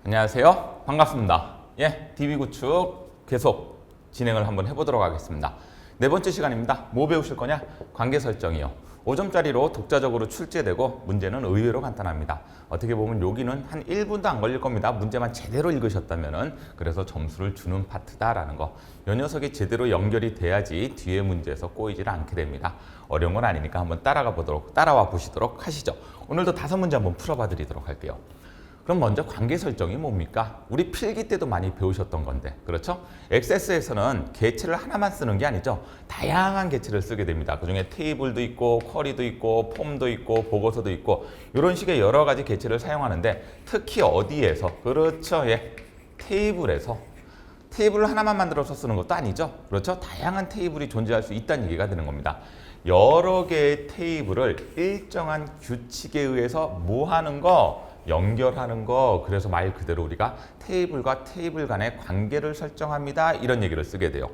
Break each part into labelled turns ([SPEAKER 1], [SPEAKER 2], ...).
[SPEAKER 1] 안녕하세요. 반갑습니다. DB구축 계속 진행을 한번 해보도록 하겠습니다. 네 번째 시간입니다. 뭐 배우실 거냐? 관계 설정이요. 5점짜리로 독자적으로 출제되고 문제는 의외로 간단합니다. 어떻게 보면 여기는 한 1분도 안 걸릴 겁니다. 문제만 제대로 읽으셨다면은. 그래서 점수를 주는 파트다라는 거. 이 녀석이 제대로 연결이 돼야지 뒤에 문제에서 꼬이질 않게 됩니다. 어려운 건 아니니까 한번 따라와 보시도록 하시죠. 오늘도 5문제 한번 풀어봐 드리도록 할게요. 그럼 먼저 관계 설정이 뭡니까? 우리 필기 때도 많이 배우셨던 건데, 그렇죠? 엑세스에서는 개체를 하나만 쓰는 게 아니죠. 다양한 개체를 쓰게 됩니다. 그중에 테이블도 있고, 쿼리도 있고, 폼도 있고, 보고서도 있고, 이런 식의 여러 가지 개체를 사용하는데, 특히 어디에서? 그렇죠. 테이블에서. 테이블을 하나만 만들어서 쓰는 것도 아니죠. 그렇죠? 다양한 테이블이 존재할 수 있다는 얘기가 되는 겁니다. 여러 개의 테이블을 일정한 규칙에 의해서 뭐 하는 거? 연결하는 거. 그래서 말 그대로 우리가 테이블과 테이블 간의 관계를 설정합니다. 이런 얘기를 쓰게 돼요.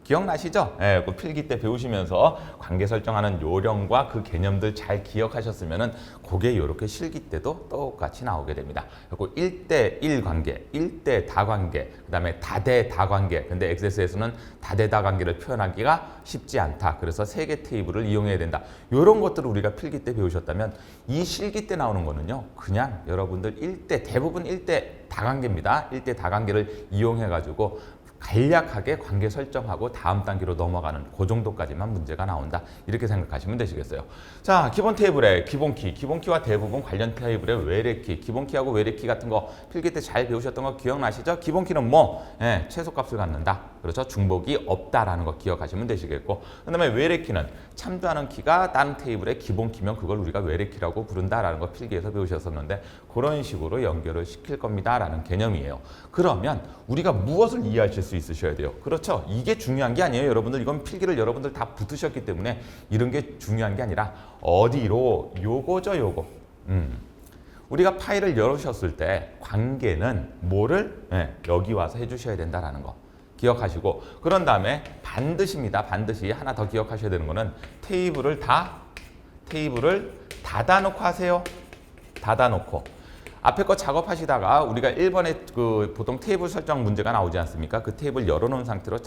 [SPEAKER 1] 기억나시죠? 그 필기 때 배우시면서 관계 설정하는 요령과 그 개념들 잘 기억하셨으면은 그게 이렇게 실기 때도 똑같이 나오게 됩니다. 그리고 1대1 관계, 1대 다관계, 그 다음에 다대 다관계. 근데 엑세스에서는 다대 다관계를 표현하기가 쉽지 않다. 그래서 3개 테이블을 이용해야 된다. 이런 것들을 우리가 필기 때 배우셨다면 이 실기 때 나오는 거는요. 그냥 여러분들 대부분 1대 다관계입니다. 1대 다관계를 이용해가지고 간략하게 관계 설정하고 다음 단계로 넘어가는 그 정도까지만 문제가 나온다. 이렇게 생각하시면 되시겠어요. 자, 기본 테이블의 기본키, 기본키와 대부분 관련 테이블의 외래키, 기본키하고 외래키 같은 거 필기 때 잘 배우셨던 거 기억나시죠? 기본키는 뭐? 최소값을 갖는다. 그렇죠? 중복이 없다라는 거 기억하시면 되시겠고, 그 다음에 외래키는 참조하는 키가 다른 테이블의 기본키면 그걸 우리가 외래키라고 부른다라는 거 필기에서 배우셨었는데 그런 식으로 연결을 시킬 겁니다라는 개념이에요. 그러면 우리가 무엇을 이해하실 수 있으셔야 돼요? 그렇죠? 이게 중요한 게 아니에요. 여러분들 이건 필기를 여러분들 다 붙으셨기 때문에 이런 게 중요한 게 아니라 어디로? 요거죠, 요거. 우리가 파일을 열으셨을 때 관계는 뭐를? 여기 와서 해주셔야 된다라는 거. 기억하시고 그런 다음에 반드시입니다. 반드시 하나 더 기억하셔야 되는 거는 테이블을 닫아놓고 하세요. 닫아놓고. 앞에 거 작업하시다가 우리가 1번에 그 보통 테이블 설정 문제가 나오지 않습니까? 그 테이블 열어놓은 상태로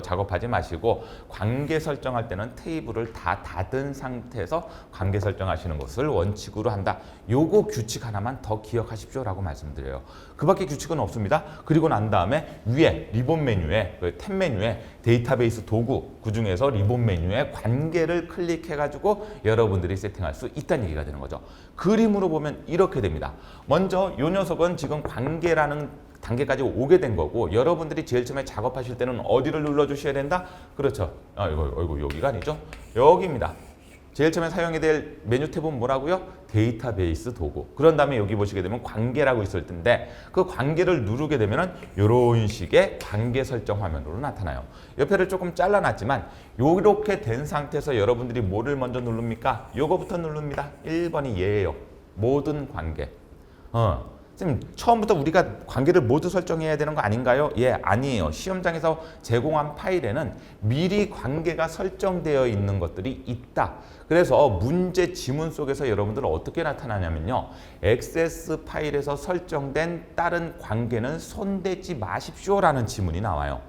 [SPEAKER 1] 작업하지 마시고 관계 설정할 때는 테이블을 다 닫은 상태에서 관계 설정하시는 것을 원칙으로 한다. 요거 규칙 하나만 더 기억하십시오라고 말씀드려요. 그 밖에 규칙은 없습니다. 그리고 난 다음에 위에 리본 메뉴에 탭 메뉴에 데이터베이스 도구 그중에서 리본 메뉴에 관계를 클릭해가지고 여러분들이 세팅할 수 있다는 얘기가 되는 거죠. 그림으로 보면 이렇게 됩니다. 먼저 이 녀석은 지금 관계라는 단계까지 오게 된 거고 여러분들이 제일 처음에 작업하실 때는 어디를 눌러주셔야 된다? 그렇죠. 이거 여기가 아니죠. 여기입니다. 제일 처음에 사용해야 될 메뉴 탭은 뭐라고요? 데이터베이스 도구. 그런 다음에 여기 보시게 되면 관계라고 있을 텐데 그 관계를 누르게 되면은 이런 식의 관계 설정 화면으로 나타나요. 옆에를 조금 잘라놨지만 이렇게 된 상태에서 여러분들이 뭐를 먼저 누릅니까? 요거부터 누릅니다. 1번이 얘예요. 모든 관계. 선생님, 처음부터 우리가 관계를 모두 설정해야 되는 거 아닌가요? 아니에요. 시험장에서 제공한 파일에는 미리 관계가 설정되어 있는 것들이 있다. 그래서 문제 지문 속에서 여러분들은 어떻게 나타나냐면요. 액세스 파일에서 설정된 다른 관계는 손대지 마십시오라는 지문이 나와요.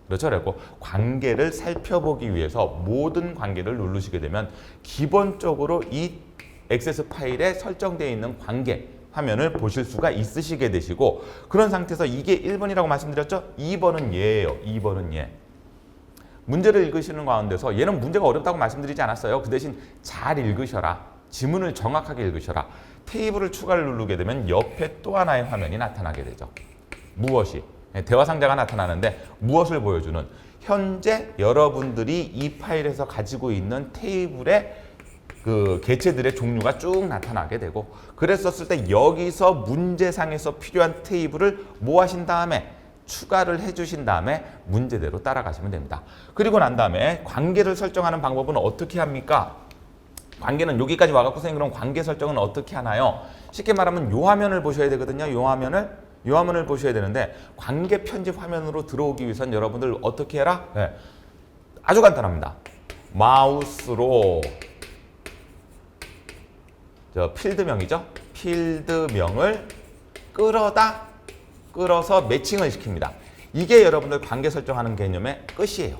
[SPEAKER 1] 그렇죠? 그리고 관계를 살펴보기 위해서 모든 관계를 누르시게 되면 기본적으로 이 액세스 파일에 설정되어 있는 관계 화면을 보실 수가 있으시게 되시고 그런 상태에서 이게 1번이라고 말씀드렸죠? 2번은 얘예요. 2번은 얘. 문제를 읽으시는 가운데서 얘는 문제가 어렵다고 말씀드리지 않았어요. 그 대신 잘 읽으셔라. 지문을 정확하게 읽으셔라. 테이블을 추가를 누르게 되면 옆에 또 하나의 화면이 나타나게 되죠. 무엇이? 대화 상자가 나타나는데 무엇을 보여주는? 현재 여러분들이 이 파일에서 가지고 있는 테이블의 그 개체들의 종류가 쭉 나타나게 되고 그랬었을 때 여기서 문제상에서 필요한 테이블을 뭐 하신 다음에 추가를 해주신 다음에 문제대로 따라가시면 됩니다. 그리고 난 다음에 관계를 설정하는 방법은 어떻게 합니까? 관계는 여기까지 와갖고 선생님 그럼 관계 설정은 어떻게 하나요? 쉽게 말하면 요 화면을 보셔야 되거든요. 요 화면을 보셔야 되는데 관계 편집 화면으로 들어오기 위해선 여러분들 어떻게 해라? 아주 간단합니다. 마우스로 필드명이죠. 필드명을 끌어다 끌어서 매칭을 시킵니다. 이게 여러분들 관계 설정하는 개념의 끝이에요.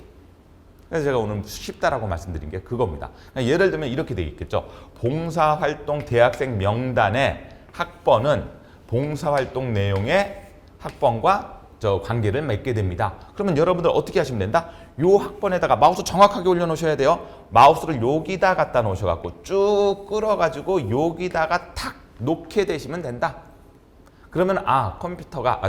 [SPEAKER 1] 그래서 제가 오늘 쉽다라고 말씀드린 게 그겁니다. 예를 들면 이렇게 되겠죠. 봉사활동 대학생 명단의 학번은 봉사활동 내용의 학번과 관계를 맺게 됩니다. 그러면 여러분들 어떻게 하시면 된다? 요 학번에다가 마우스 정확하게 올려놓으셔야 돼요. 마우스를 여기다 갖다 놓으셔갖고 쭉 끌어가지고 여기다가 탁 놓게 되시면 된다. 그러면 컴퓨터가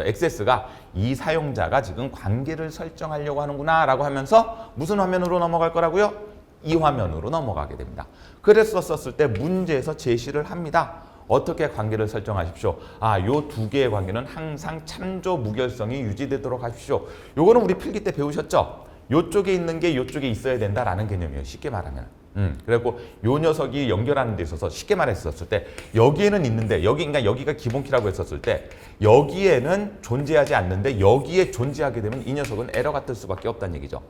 [SPEAKER 1] 액세스가 이 사용자가 지금 관계를 설정하려고 하는구나 라고 하면서 무슨 화면으로 넘어갈 거라고요? 이 화면으로 넘어가게 됩니다. 그래서 썼을 때 문제에서 제시를 합니다. 어떻게 관계를 설정하십시오? 요 두 개의 관계는 항상 참조 무결성이 유지되도록 하십시오. 요거는 우리 필기 때 배우셨죠? 요쪽에 있는 게 요쪽에 있어야 된다라는 개념이에요. 쉽게 말하면. 그리고 요 녀석이 연결하는 데 있어서 쉽게 말했었을 때 여기에는 있는데 그러니까 여기가 기본키라고 했었을 때 여기에는 존재하지 않는데 여기에 존재하게 되면 이 녀석은 에러가 뜰 수밖에 없다는 얘기죠.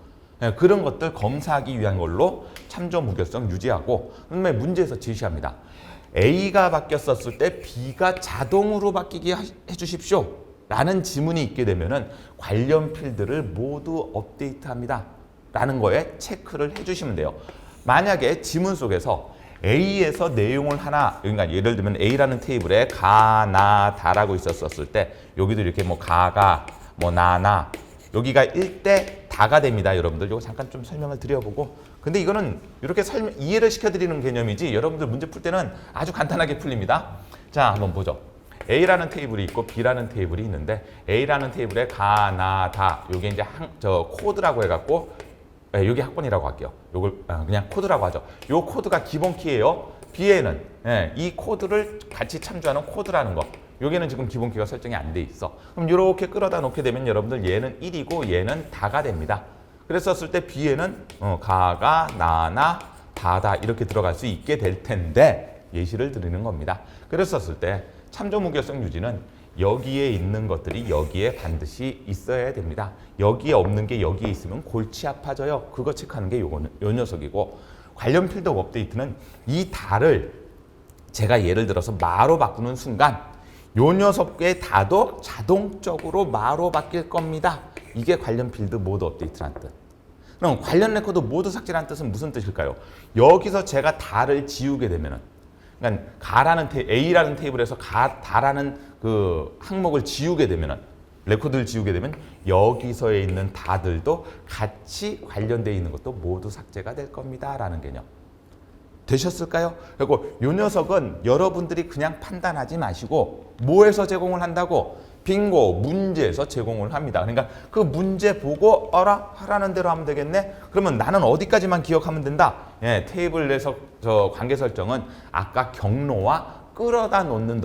[SPEAKER 1] 그런 것들 검사하기 위한 걸로 참조 무결성 유지하고 그다음에 문제에서 제시합니다. A가 바뀌었었을 때 B가 자동으로 바뀌게 해주십시오 라는 지문이 있게 되면은 관련 필드를 모두 업데이트합니다 라는 거에 체크를 해주시면 돼요. 만약에 지문 속에서 A에서 내용을 하나, 그러니까 예를 들면 A라는 테이블에 가, 나, 다라고 있었을 때 여기도 이렇게 뭐 가가, 뭐 나나 여기가 1대 다가 됩니다. 여러분들 이거 잠깐 좀 설명을 드려보고 근데 이거는 이렇게 이해를 시켜드리는 개념이지 여러분들 문제 풀 때는 아주 간단하게 풀립니다. 자, 한번 보죠. A라는 테이블이 있고 B라는 테이블이 있는데 A라는 테이블에 가, 나, 다 요게 이제 코드라고 해갖고 여기 학번이라고 할게요. 요걸 그냥 코드라고 하죠. 요 코드가 기본 키예요. B에는 이 코드를 같이 참조하는 코드라는 거. 여기는 지금 기본 키가 설정이 안 돼 있어. 그럼 이렇게 끌어다 놓게 되면 여러분들 얘는 1이고 얘는 다가 됩니다. 그랬었을 때 B에는 가가, 나나, 다다 이렇게 들어갈 수 있게 될 텐데 예시를 드리는 겁니다. 그랬었을 때 참조 무결성 유지는 여기에 있는 것들이 여기에 반드시 있어야 됩니다. 여기에 없는 게 여기에 있으면 골치 아파져요. 그거 체크하는 게 요 녀석이고 관련 필드 업데이트는 이 다를 제가 예를 들어서 마로 바꾸는 순간 요 녀석의 다도 자동적으로 마로 바뀔 겁니다. 이게 관련 필드 모두 업데이트란 뜻. 그럼 관련 레코드 모두 삭제라는 뜻은 무슨 뜻일까요? 여기서 제가 다를 지우게 되면은 그러니까 A라는 테이블에서 다라는 그 항목을 지우게 되면은 레코드를 지우게 되면 여기서에 있는 다들도 같이 관련되어 있는 것도 모두 삭제가 될 겁니다라는 개념. 되셨을까요? 그리고 이 녀석은 여러분들이 그냥 판단하지 마시고 뭐에서 제공을 한다고? 빙고 문제에서 제공을 합니다. 그러니까 그 문제 보고 하라는 대로 하면 되겠네. 그러면 나는 어디까지만 기억하면 된다. 테이블 내에서 관계 설정은 아까 경로와 끌어다 놓는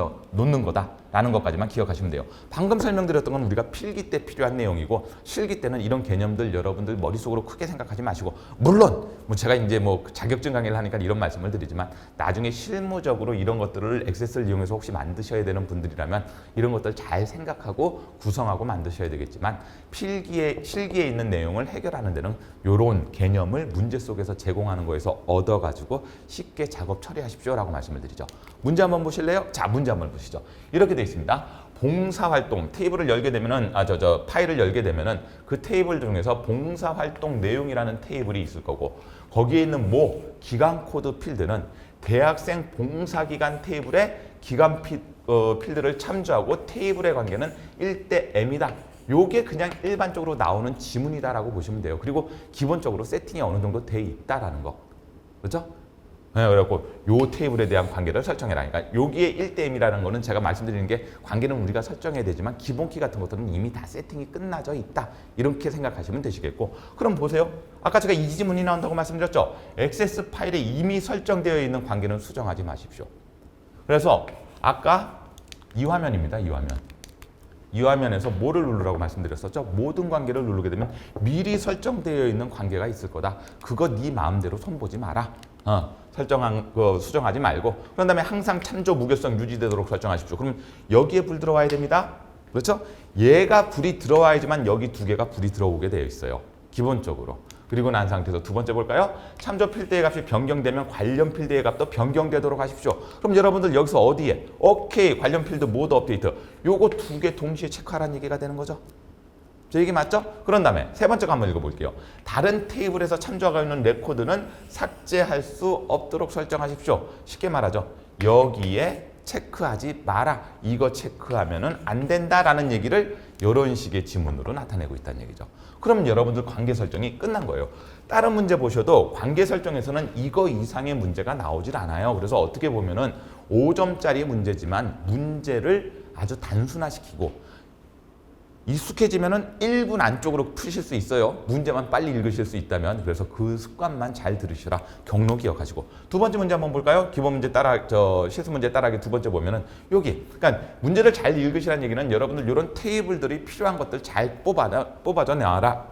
[SPEAKER 1] 거다라는 것까지만 기억하시면 돼요. 방금 설명드렸던 건 우리가 필기 때 필요한 내용이고 실기 때는 이런 개념들 여러분들 머릿속으로 크게 생각하지 마시고 물론 제가 이제 자격증 강의를 하니까 이런 말씀을 드리지만 나중에 실무적으로 이런 것들을 액세스를 이용해서 혹시 만드셔야 되는 분들이라면 이런 것들 잘 생각하고 구성하고 만드셔야 되겠지만 실기에 있는 내용을 해결하는 데는 이런 개념을 문제 속에서 제공하는 거에서 얻어가지고 쉽게 작업 처리하십시오라고 말씀을 드리죠. 문제 한번 보실래요? 자, 문제 한번 보시죠. 이렇게 되어 있습니다. 봉사활동 테이블을 열게 되면은 파일을 열게 되면은 그 테이블 중에서 봉사활동 내용이라는 테이블이 있을 거고 거기에 있는 기간 코드 필드는 대학생 봉사기간 테이블의 기간 필드를 참조하고 테이블의 관계는 1대 M이다. 요게 그냥 일반적으로 나오는 지문이다라고 보시면 돼요. 그리고 기본적으로 세팅이 어느 정도 돼 있다라는 거. 그렇죠? 그래갖고 요 테이블에 대한 관계를 설정해라. 그러니까 여기에 1대1이라는 거는 제가 말씀드리는 게 관계는 우리가 설정해야 되지만 기본키 같은 것들은 이미 다 세팅이 끝나져 있다. 이렇게 생각하시면 되시겠고 그럼 보세요. 아까 제가 이 지문이 나온다고 말씀드렸죠. 액세스 파일에 이미 설정되어 있는 관계는 수정하지 마십시오. 그래서 아까 이 화면입니다. 이 화면에서 뭐를 누르라고 말씀드렸었죠? 모든 관계를 누르게 되면 미리 설정되어 있는 관계가 있을 거다. 그거 네 마음대로 손보지 마라. 설정한 거 수정하지 말고 그런 다음에 항상 참조 무결성 유지되도록 설정하십시오. 그럼 여기에 불 들어와야 됩니다. 그렇죠? 얘가 불이 들어와야지만 여기 두 개가 불이 들어오게 되어 있어요. 기본적으로. 그리고 난 상태에서 두 번째 볼까요? 참조 필드의 값이 변경되면 관련 필드의 값도 변경되도록 하십시오. 그럼 여러분들 여기서 어디에? 오케이, 관련 필드 모드 업데이트. 요거 두 개 동시에 체크하라는 얘기가 되는 거죠. 제 얘기 맞죠? 그런 다음에 세 번째 거 한번 읽어볼게요. 다른 테이블에서 참조하고 있는 레코드는 삭제할 수 없도록 설정하십시오. 쉽게 말하죠. 여기에 체크하지 마라. 이거 체크하면은 안 된다라는 얘기를 이런 식의 지문으로 나타내고 있다는 얘기죠. 그러면 여러분들 관계 설정이 끝난 거예요. 다른 문제 보셔도 관계 설정에서는 이거 이상의 문제가 나오질 않아요. 그래서 어떻게 보면은 5점짜리 문제지만 문제를 아주 단순화시키고 익숙해지면은 1분 안쪽으로 푸실 수 있어요. 문제만 빨리 읽으실 수 있다면. 그래서 그 습관만 잘 들으시라. 경로 기억하시고. 두 번째 문제 한번 볼까요? 기본 문제 따라 실수 문제 따라하기 두 번째 보면은 여기. 그러니까 문제를 잘 읽으시라는 얘기는 여러분들 이런 테이블들이 필요한 것들 잘 뽑아져 내와라.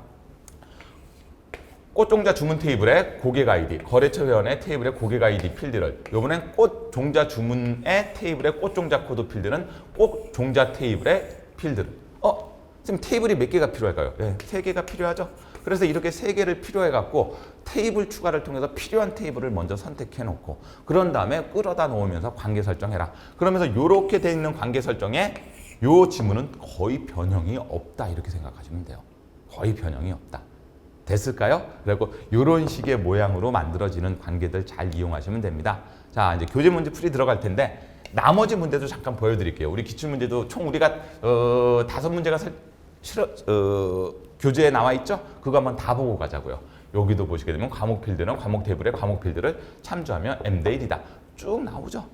[SPEAKER 1] 꽃종자 주문 테이블의 고객 아이디, 거래처 회원의 테이블의 고객 아이디 필드를, 이번엔 꽃종자 주문의 테이블의 꽃종자 코드 필드는 꽃종자 테이블의 필드를. 지금 테이블이 몇 개가 필요할까요? 네, 3개가 필요하죠. 그래서 이렇게 3개를 필요해 갖고 테이블 추가를 통해서 필요한 테이블을 먼저 선택해 놓고 그런 다음에 끌어다 놓으면서 관계 설정해라. 그러면서 이렇게 돼 있는 관계 설정에 요 지문은 거의 변형이 없다 이렇게 생각하시면 돼요. 거의 변형이 없다. 됐을까요? 그리고 이런 식의 모양으로 만들어지는 관계들 잘 이용하시면 됩니다. 자, 이제 교재 문제 풀이 들어갈 텐데 나머지 문제도 잠깐 보여드릴게요. 우리 기출문제도 총 우리가 5문제가 교재에 나와 있죠? 그거 한번 다 보고 가자고요. 여기도 보시게 되면 과목 필드는 과목 테이블의 과목 필드를 참조하며 M-D다. 쭉 나오죠?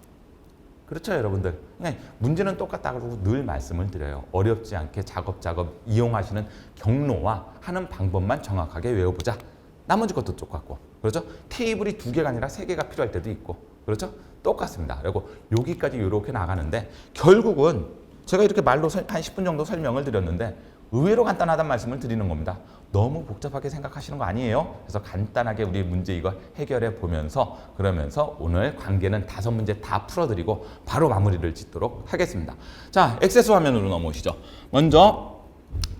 [SPEAKER 1] 그렇죠, 여러분들? 그냥 문제는 똑같다고 늘 말씀을 드려요. 어렵지 않게 작업 이용하시는 경로와 하는 방법만 정확하게 외워보자. 나머지 것도 똑같고. 그렇죠? 테이블이 2개가 아니라 3개가 필요할 때도 있고. 그렇죠? 똑같습니다. 그리고 여기까지 이렇게 나가는데 결국은 제가 이렇게 말로 한 10분 정도 설명을 드렸는데 의외로 간단하다는 말씀을 드리는 겁니다. 너무 복잡하게 생각하시는 거 아니에요? 그래서 간단하게 우리 문제 이거 해결해 보면서 그러면서 오늘 관계는 5문제 다 풀어드리고 바로 마무리를 짓도록 하겠습니다. 자, 액세스 화면으로 넘어오시죠. 먼저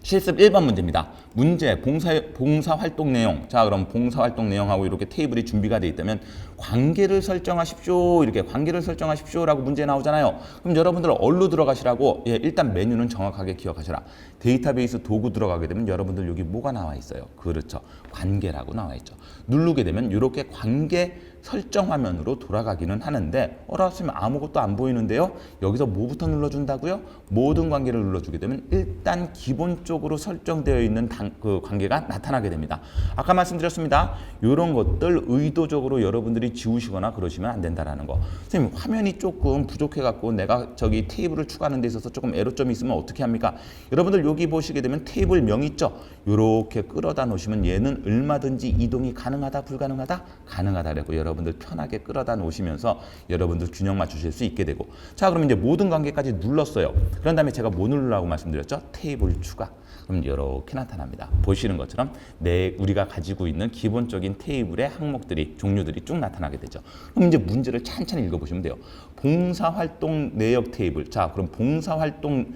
[SPEAKER 1] 실습 1번 문제입니다. 문제 봉사 활동 내용. 자, 그럼 봉사 활동 내용하고 이렇게 테이블이 준비가 되어 있다면 관계를 설정하십시오. 이렇게 관계를 설정하십시오라고 문제 나오잖아요. 그럼 여러분들 어디로 들어가시라고? 예, 일단 메뉴는 정확하게 기억하셔라. 데이터베이스 도구 들어가게 되면 여러분들 여기 뭐가 나와 있어요? 그렇죠. 관계라고 나와 있죠. 누르게 되면 이렇게 관계 설정 화면으로 돌아가기는 하는데 어라스면 아무것도 안 보이는데요. 여기서 뭐부터 눌러준다고요? 모든 관계를 눌러주게 되면 일단 기본적으로 설정되어 있는 그 관계가 나타나게 됩니다. 아까 말씀드렸습니다. 이런 것들 의도적으로 여러분들이 지우시거나 그러시면 안 된다라는 거. 선생님 화면이 조금 부족해갖고 내가 저기 테이블을 추가하는 데 있어서 조금 에러점이 있으면 어떻게 합니까? 여러분들 여기 보시게 되면 테이블명 있죠? 이렇게 끌어다 놓으시면 얘는 얼마든지 이동이 가능하다 불가능하다? 가능하다라고 여러분들 편하게 끌어다 놓으시면서 여러분들 균형 맞추실 수 있게 되고. 자, 그럼 이제 모든 관계까지 눌렀어요. 그런 다음에 제가 뭐 누르라고 말씀드렸죠? 테이블 추가. 그럼 이렇게 나타납니다. 보시는 것처럼 우리가 가지고 있는 기본적인 테이블의 항목들이 종류들이 쭉 나타나게 되죠. 그럼 이제 문제를 찬찬히 읽어보시면 돼요. 봉사활동 내역 테이블. 자, 그럼 봉사활동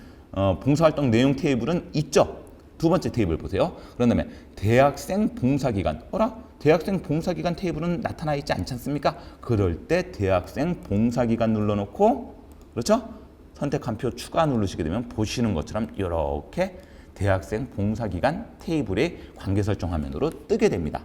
[SPEAKER 1] 내용 테이블은 있죠. 두 번째 테이블 보세요. 그런 다음에 대학생 봉사기간. 대학생 봉사기간 테이블은 나타나 있지 않지 않습니까? 그럴 때 대학생 봉사기간 눌러놓고 그렇죠? 선택 한 표 추가 누르시게 되면 보시는 것처럼 이렇게 대학생 봉사기간 테이블의 관계 설정 화면으로 뜨게 됩니다.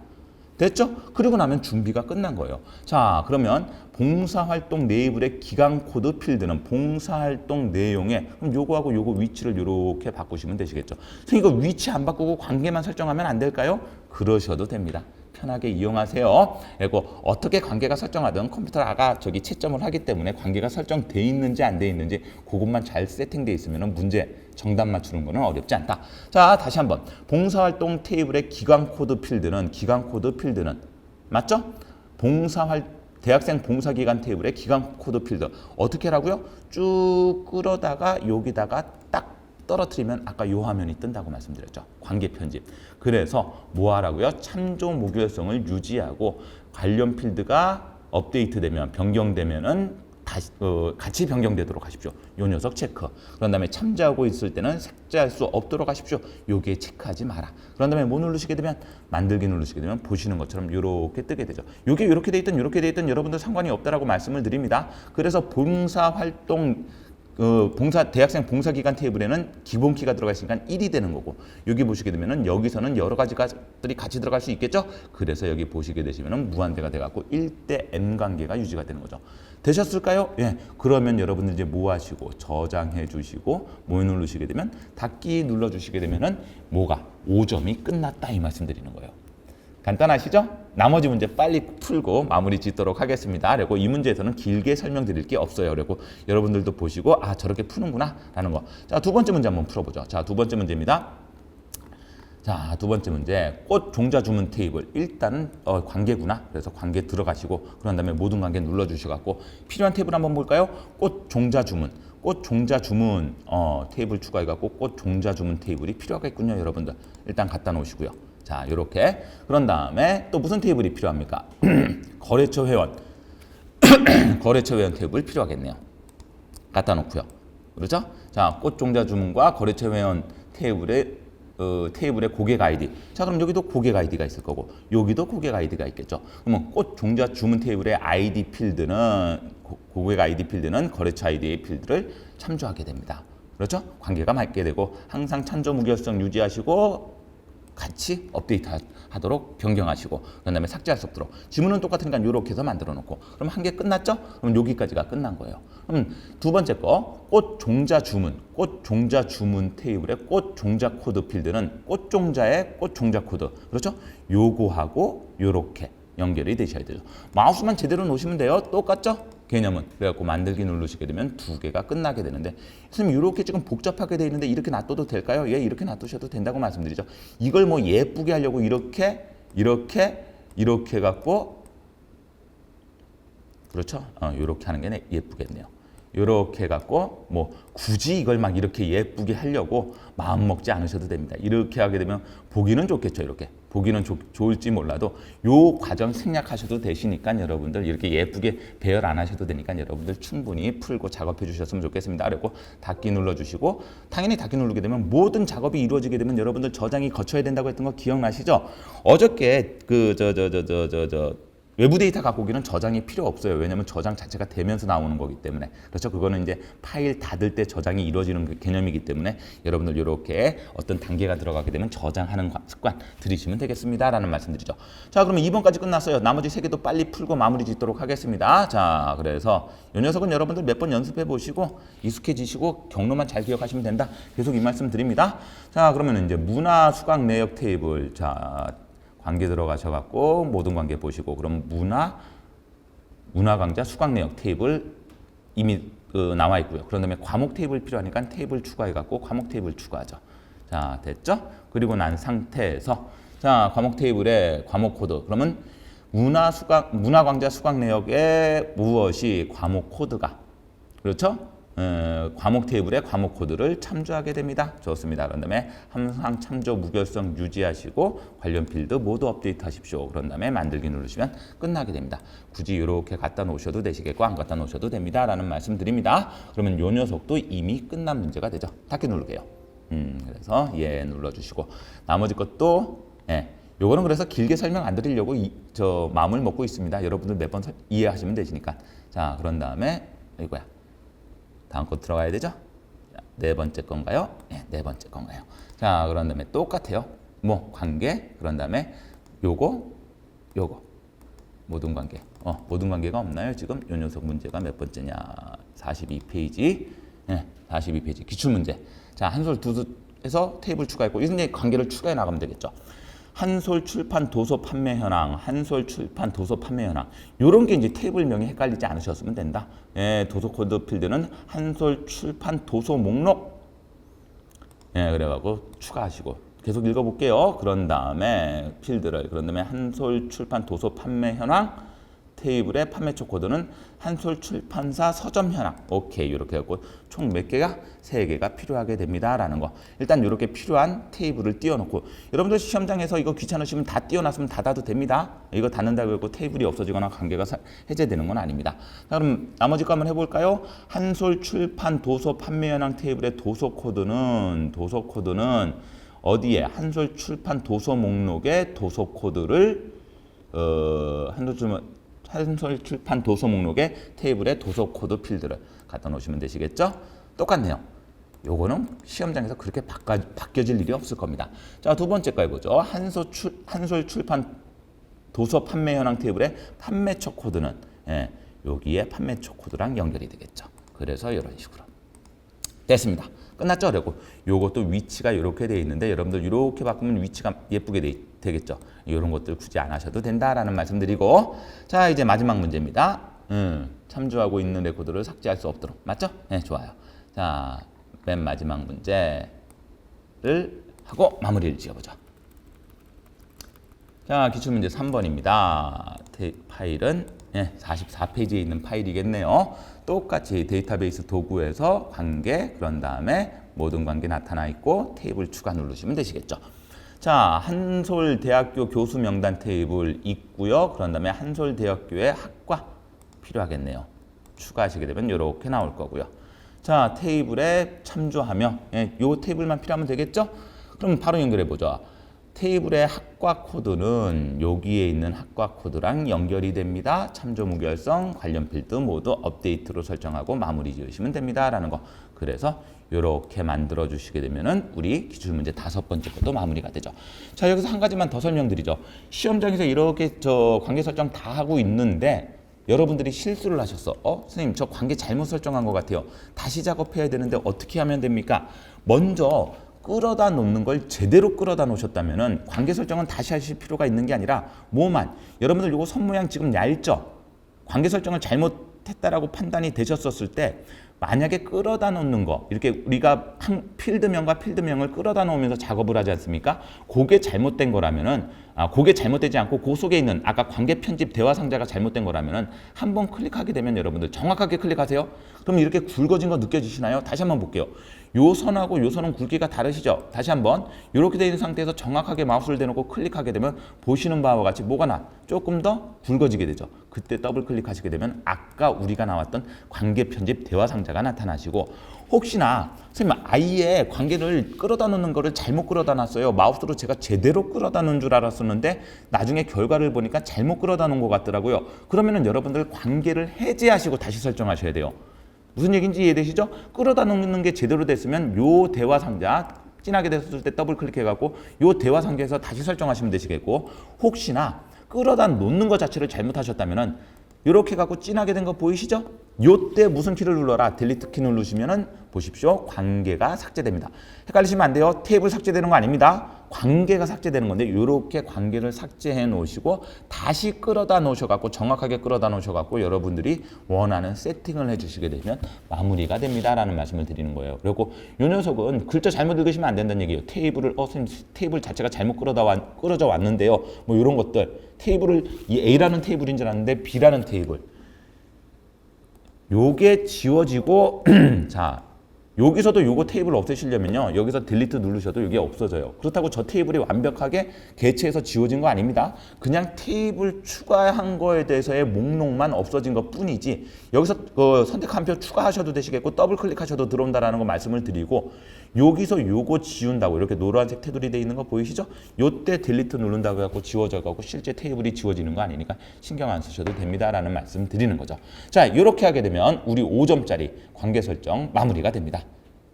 [SPEAKER 1] 됐죠? 그리고 나면 준비가 끝난 거예요. 자, 그러면 봉사활동 네이블의 기간 코드 필드는 봉사활동 내용에 그럼 요거하고 요거 위치를 이렇게 바꾸시면 되시겠죠. 선생님 이거 위치 안 바꾸고 관계만 설정하면 안 될까요? 그러셔도 됩니다. 편하게 이용하세요. 그리고 어떻게 관계가 설정하든 컴퓨터가 저기 채점을 하기 때문에 관계가 설정돼 있는지 안 돼 있는지 그것만 잘 세팅돼 있으면 문제 정답 맞추는 거는 어렵지 않다. 자, 다시 한번 봉사활동 테이블의 기간 코드 필드는 맞죠? 대학생 봉사기간 테이블의 기간 코드 필드 어떻게 하라고요? 쭉 끌어다가 여기다가 딱 떨어뜨리면 아까 요 화면이 뜬다고 말씀드렸죠. 관계 편집. 그래서 뭐 하라고요? 참조 무결성을 유지하고 관련 필드가 업데이트되면 변경되면은 다시 같이 변경되도록 하십시오. 요 녀석 체크. 그런 다음에 참조하고 있을 때는 삭제할 수 없도록 하십시오. 요게 체크하지 마라. 그런 다음에 뭐 누르시게 되면 만들기 누르시게 되면 보시는 것처럼 이렇게 뜨게 되죠. 요게 이렇게 돼 있든 여러분들 상관이 없다라고 말씀을 드립니다. 그래서 봉사활동 대학생 봉사기간 테이블에는 기본 키가 들어가 있으니까 1이 되는 거고, 여기 보시게 되면은 여기서는 여러 가지 것들이 같이 들어갈 수 있겠죠. 그래서 여기 보시게 되시면은 무한대가 돼갖고 1대 n 관계가 유지가 되는 거죠. 되셨을까요? 예. 그러면 여러분들 이제 뭐 하시고 저장해 주시고 뭐 누르시게 되면 닫기 눌러 주시게 되면은 뭐가 5점이 끝났다 이 말씀 드리는 거예요. 간단하시죠? 나머지 문제 빨리 풀고 마무리 짓도록 하겠습니다. 그리고 이 문제에서는 길게 설명드릴 게 없어요. 그리고 여러분들도 보시고 아 저렇게 푸는구나 라는 거. 자, 두 번째 문제 한번 풀어보죠. 자, 두 번째 문제입니다. 자, 두 번째 문제. 꽃 종자 주문 테이블. 일단은 관계구나. 그래서 관계 들어가시고 그런 다음에 모든 관계 눌러주셔갖고 필요한 테이블 한번 볼까요? 꽃 종자 주문. 꽃 종자 주문 테이블 추가해갖고 꽃 종자 주문 테이블이 필요하겠군요. 여러분들 일단 갖다 놓으시고요. 자, 요렇게. 그런 다음에 또 무슨 테이블이 필요합니까? 거래처 회원. 거래처 회원 테이블 필요하겠네요. 갖다 놓고요. 그렇죠? 자, 꽃 종자 주문과 거래처 회원 테이블의 고객 아이디. 자, 그럼 여기도 고객 아이디가 있을 거고, 여기도 고객 아이디가 있겠죠. 그러면 꽃 종자 주문 테이블의 아이디 필드는, 고객 아이디 필드는 거래처 아이디의 필드를 참조하게 됩니다. 그렇죠? 관계가 맞게 되고, 항상 참조 무결성 유지하시고, 같이 업데이트 하도록 변경하시고 그 다음에 삭제할 수 없도록 지문은 똑같으니까 이렇게 해서 만들어 놓고 그럼 한 개 끝났죠? 그럼 여기까지가 끝난 거예요. 그럼 두 번째 거 꽃 종자 주문 테이블의 꽃 종자 코드 필드는 꽃 종자의 꽃 종자 코드 그렇죠? 요거하고 요렇게 연결이 되셔야 되죠. 마우스만 제대로 놓으시면 돼요. 똑같죠? 개념은. 그래갖고 만들기 누르시게 되면 두 개가 끝나게 되는데 선생님 이렇게 지금 복잡하게 돼 있는데 이렇게 놔둬도 될까요? 예, 이렇게 놔두셔도 된다고 말씀드리죠. 이걸 뭐 예쁘게 하려고 이렇게 해갖고 그렇죠? 이렇게 하는 게 예쁘겠네요. 이렇게 해갖고 뭐 굳이 이걸 막 이렇게 예쁘게 하려고 마음 먹지 않으셔도 됩니다. 이렇게 하게 되면 보기는 좋겠죠. 이렇게 보기는 좋을지 몰라도 요 과정 생략하셔도 되시니까 여러분들 이렇게 예쁘게 배열 안 하셔도 되니까 여러분들 충분히 풀고 작업해 주셨으면 좋겠습니다. 그리고 닫기 눌러주시고 당연히 닫기 누르게 되면 모든 작업이 이루어지게 되면 여러분들 저장이 거쳐야 된다고 했던 거 기억나시죠? 어저께 외부 데이터 갖고 오기는 저장이 필요 없어요. 왜냐하면 저장 자체가 되면서 나오는 거기 때문에. 그렇죠. 그거는 이제 파일 닫을 때 저장이 이루어지는 그 개념이기 때문에 여러분들 이렇게 어떤 단계가 들어가게 되면 저장하는 습관 들이시면 되겠습니다. 라는 말씀드리죠. 자, 그러면 2번까지 끝났어요. 나머지 3개도 빨리 풀고 마무리 짓도록 하겠습니다. 자, 그래서 이 녀석은 여러분들 몇 번 연습해 보시고 익숙해지시고 경로만 잘 기억하시면 된다. 계속 이 말씀 드립니다. 자, 그러면 이제 문화 수강 내역 테이블. 자, 관계 들어가셔갖고 모든 관계 보시고 그럼 문화 강좌 수강 내역 테이블 이미 나와 있고요. 그런 다음에 과목 테이블 필요하니까 테이블 추가해갖고 과목 테이블 추가하죠. 자, 됐죠? 그리고 난 상태에서 자, 과목 테이블에 과목 코드 그러면 문화 강좌 수강 내역에 무엇이 과목 코드가 그렇죠? 과목 테이블의 과목 코드를 참조하게 됩니다. 좋습니다. 그런 다음에 항상 참조 무결성 유지하시고 관련 필드 모두 업데이트 하십시오. 그런 다음에 만들기 누르시면 끝나게 됩니다. 굳이 이렇게 갖다 놓으셔도 되시겠고 안 갖다 놓으셔도 됩니다. 라는 말씀 드립니다. 그러면 요 녀석도 이미 끝난 문제가 되죠. 닫기 누르게요. 그래서 예 눌러주시고 나머지 것도 요거는 그래서 길게 설명 안 드리려고 마음을 먹고 있습니다. 여러분들 몇 번 이해하시면 되시니까. 자, 그런 다음에 이거야. 다음 거 들어가야 되죠? 네 번째 건가요? 네 번째 건가요? 자, 그런 다음에 똑같아요. 뭐 관계, 그런 다음에 요거 모든 관계. 모든 관계가 없나요? 지금 요 녀석 문제가 몇 번째냐? 42페이지. 42페이지 기출 문제. 자, 한솔 두수에서 테이블 추가했고 이제 관계를 추가해 나가면 되겠죠. 한솔 출판 도서 판매 현황, 한솔 출판 도서 판매 현황. 요런 게 이제 테이블명이 헷갈리지 않으셨으면 된다. 도서 코드 필드는 한솔 출판 도서 목록. 그래가지고 추가하시고 계속 읽어볼게요. 그런 다음에 필드를 그런 다음에 한솔 출판 도서 판매 현황 테이블의 판매처 코드는 한솔 출판사 서점 현황. 오케이. 이렇게 해갖고 총 몇 개가? 3개가 필요하게 됩니다. 라는 거. 일단 이렇게 필요한 테이블을 띄워놓고 여러분들 시험장에서 이거 귀찮으시면 다 띄워놨으면 닫아도 됩니다. 이거 닫는다고 해서 테이블이 없어지거나 관계가 해제되는 건 아닙니다. 자, 그럼 나머지 거 한번 해볼까요? 한솔 출판 도서 판매 현황 테이블의 도서 코드는 어디에? 한솔 출판 도서 목록의 도서 코드를 한솔 출판 도서 목록의 테이블의 도서 코드 필드를 갖다 놓으시면 되시겠죠? 똑같네요. 요거는 시험장에서 그렇게 바뀌어질 일이 없을 겁니다. 자, 두 번째 거 해보죠. 한솔 출판 도서 판매 현황 테이블의 판매처 코드는 여기에 판매처 코드랑 연결이 되겠죠. 그래서 이런 식으로 됐습니다. 끝났죠? 그리고 요것도 위치가 이렇게 돼 있는데 여러분들 이렇게 바꾸면 위치가 예쁘게 되겠죠. 이런 것들 굳이 안 하셔도 된다라는 말씀드리고, 자, 이제 마지막 문제입니다. 참조하고 있는 레코드를 삭제할 수 없도록. 맞죠? 네, 좋아요. 자, 맨 마지막 문제를 하고 마무리를 지어보죠. 자, 기출문제 3번입니다. 파일은 44페이지에 있는 파일이겠네요. 똑같이 데이터베이스 도구에서 관계, 그런 다음에 모든 관계 나타나 있고 테이블 추가 누르시면 되시겠죠. 자, 한솔대학교 교수 명단 테이블 있고요. 그런 다음에 한솔대학교의 학과 필요하겠네요. 추가하시게 되면 이렇게 나올 거고요. 자, 테이블에 참조하며 이 테이블만 필요하면 되겠죠? 그럼 바로 연결해 보죠. 테이블의 학과 코드는 여기에 있는 학과 코드랑 연결이 됩니다. 참조 무결성, 관련 필드 모두 업데이트로 설정하고 마무리 지으시면 됩니다. 라는 거. 그래서 이렇게 만들어 주시게 되면은 우리 기출문제 5번째 것도 마무리가 되죠. 자, 여기서 한 가지만 더 설명드리죠. 시험장에서 이렇게 관계 설정 다 하고 있는데 여러분들이 실수를 하셨어. 선생님, 저 관계 잘못 설정한 것 같아요. 다시 작업해야 되는데 어떻게 하면 됩니까? 먼저 끌어다 놓는 걸 제대로 끌어다 놓으셨다면은 관계 설정은 다시 하실 필요가 있는 게 아니라 뭐만, 여러분들 요거 손 모양 지금 얇죠? 관계 설정을 잘못했다라고 판단이 되셨었을 때 만약에 끌어다 놓는 거, 이렇게 우리가 필드명과 필드명을 끌어다 놓으면서 작업을 하지 않습니까? 그게 잘못된 거라면은, 그게 잘못되지 않고 그 속에 있는 아까 관계 편집 대화 상자가 잘못된 거라면은 한번 클릭하게 되면 여러분들 정확하게 클릭하세요. 그럼 이렇게 굵어진 거 느껴지시나요? 다시 한번 볼게요. 요 선하고 요 선은 굵기가 다르시죠? 다시 한번 이렇게 되어 있는 상태에서 정확하게 마우스를 대놓고 클릭하게 되면 보시는 바와 같이 뭐가 조금 더 굵어지게 되죠. 그때 더블 클릭하시게 되면 아까 우리가 나왔던 관계 편집 대화 상자가 나타나시고, 혹시나 선생님 아예 관계를 끌어다 놓는 거를 잘못 끌어다 놨어요. 마우스로 제가 제대로 끌어다 놓은 줄 알았었는데 나중에 결과를 보니까 잘못 끌어다 놓은 것 같더라고요. 그러면은 여러분들 관계를 해제하시고 다시 설정하셔야 돼요. 무슨 얘기인지 이해되시죠? 끌어다 놓는 게 제대로 됐으면 요 대화 상자 진하게 됐을 때 더블 클릭해갖고 요 대화 상자에서 다시 설정하시면 되시겠고, 혹시나 끌어다 놓는 것 자체를 잘못하셨다면은 이렇게 갖고 진하게 된 거 보이시죠? 요때 무슨 키를 눌러라? 딜리트 키 누르시면은 보십시오. 관계가 삭제됩니다. 헷갈리시면 안 돼요. 테이블 삭제되는 거 아닙니다. 관계가 삭제되는 건데 이렇게 관계를 삭제해 놓으시고 다시 끌어다 놓으셔갖고 정확하게 끌어다 놓으셔갖고 여러분들이 원하는 세팅을 해주시게 되면 마무리가 됩니다라는 말씀을 드리는 거예요. 그리고 이 녀석은 글자 잘못 읽으시면 안 된다는 얘기예요. 테이블을 선생님 테이블 자체가 잘못 끌어져 왔는데요. 뭐 이런 것들 테이블을 이 A라는 테이블인 줄 알았는데 B라는 테이블. 요게 지워지고 자, 여기서도 요거 테이블 없애시려면요. 여기서 딜리트 누르셔도 이게 없어져요. 그렇다고 저 테이블이 완벽하게 개체해서 지워진 거 아닙니다. 그냥 테이블 추가한 거에 대해서의 목록만 없어진 것 뿐이지, 여기서 선택 한 표 추가하셔도 되시겠고 더블 클릭하셔도 들어온다라는 거 말씀을 드리고, 여기서 요거 지운다고 이렇게 노란색 테두리 돼 있는 거 보이시죠? 요때 딜리트 누른다고 해갖고 지워져 가고 실제 테이블이 지워지는 거 아니니까 신경 안 쓰셔도 됩니다라는 말씀 드리는 거죠. 자, 이렇게 하게 되면 우리 5점짜리 관계 설정 마무리가 됩니다.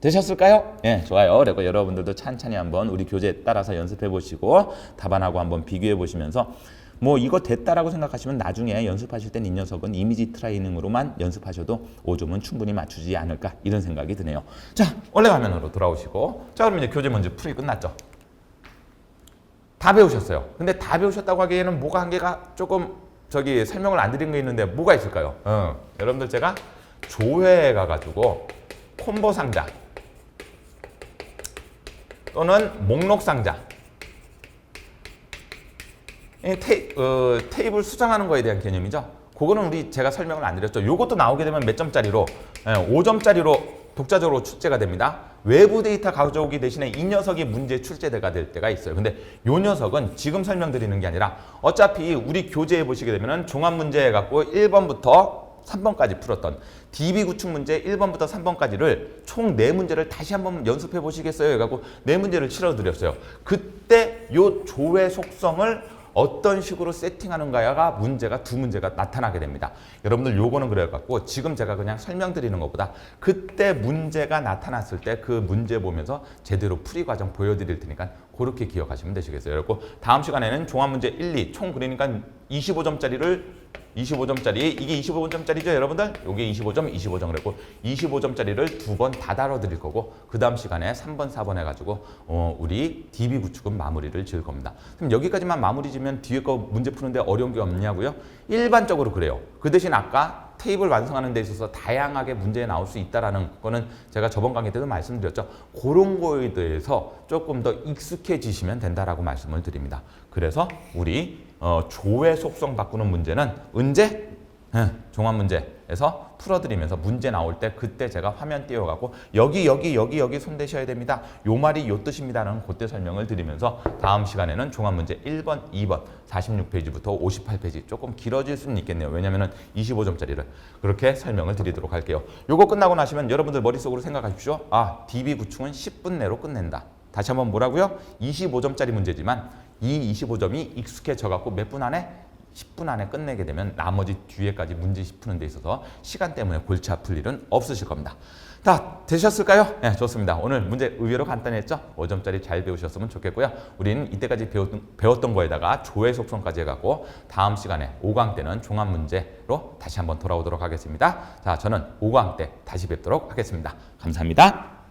[SPEAKER 1] 되셨을까요? 예, 좋아요. 그리고 여러분들도 찬찬히 한번 우리 교재 따라서 연습해 보시고 답안하고 한번 비교해 보시면서 뭐 이거 됐다라고 생각하시면 나중에 연습하실 땐 이 녀석은 이미지 트레이닝으로만 연습하셔도 5점은 충분히 맞추지 않을까 이런 생각이 드네요. 자, 원래 화면으로 돌아오시고, 자, 그럼 이제 교재 문제 풀이 끝났죠. 다 배우셨어요. 근데 다 배우셨다고 하기에는 뭐가 한계가 조금 설명을 안 드린 게 있는데 뭐가 있을까요? 여러분들 제가 조회에 가가지고 콤보 상자 또는 목록 상자, 테이블 수정하는 거에 대한 개념이죠. 그거는 제가 설명을 안 드렸죠. 요것도 나오게 되면 몇 점짜리로? 5점짜리로 독자적으로 출제가 됩니다. 외부 데이터 가져오기 대신에 이 녀석이 문제 출제가 될 때가 있어요. 근데 요 녀석은 지금 설명드리는 게 아니라 어차피 우리 교재에 보시게 되면은 종합 문제 해갖고 1번부터 3번까지 풀었던 DB 구축 문제 1번부터 3번까지를 총 4문제를 다시 한번 연습해 보시겠어요? 해갖고 4문제를 실어드렸어요. 그때 요 조회 속성을 어떤 식으로 세팅하는가가 문제가 2문제가 나타나게 됩니다. 여러분들 요거는 그래갖고 지금 제가 그냥 설명드리는 것보다 그때 문제가 나타났을 때 그 문제 보면서 제대로 풀이 과정 보여드릴 테니까 그렇게 기억하시면 되시겠어요. 그리고 다음 시간에는 종합문제 1, 2 총 그러니까 25점짜리 이게 25점짜리죠 여러분들? 요게 25점, 25점 그랬고 25점짜리를 2번 다 다뤄드릴 거고 그 다음 시간에 3번, 4번 해가지고 우리 DB 구축은 마무리를 지을 겁니다. 그럼 여기까지만 마무리 지면 뒤에 거 문제 푸는데 어려운 게 없냐고요? 일반적으로 그래요. 그 대신 아까 테이블 완성하는 데 있어서 다양하게 문제에 나올 수 있다는 거는 제가 저번 강의 때도 말씀드렸죠. 그런 거에 대해서 조금 더 익숙해지시면 된다라고 말씀을 드립니다. 그래서 우리 조회 속성 바꾸는 문제는 언제? 종합 문제에서 풀어드리면서 문제 나올 때 그때 제가 화면 띄워갖고 여기 손대셔야 됩니다. 요 말이 요 뜻입니다라는 그때 설명을 드리면서 다음 시간에는 종합 문제 1번, 2번 46페이지부터 58페이지 조금 길어질 수는 있겠네요. 왜냐면은 25점짜리를 그렇게 설명을 드리도록 할게요. 요거 끝나고 나시면 여러분들 머릿속으로 생각하십시오. 아, DB 구축은 10분 내로 끝낸다. 다시 한번 뭐라고요? 25점짜리 문제지만 이 25점이 익숙해져 갖고 몇 분 안에? 10분 안에 끝내게 되면 나머지 뒤에까지 문제 푸는 데 있어서 시간 때문에 골치 아플 일은 없으실 겁니다. 다 되셨을까요? 네, 좋습니다. 오늘 문제 의외로 간단했죠? 5점짜리 잘 배우셨으면 좋겠고요. 우리는 이때까지 배웠던 거에다가 조회 속성까지 해갖고 다음 시간에 5강 때는 종합 문제로 다시 한번 돌아오도록 하겠습니다. 자, 저는 5강 때 다시 뵙도록 하겠습니다. 감사합니다.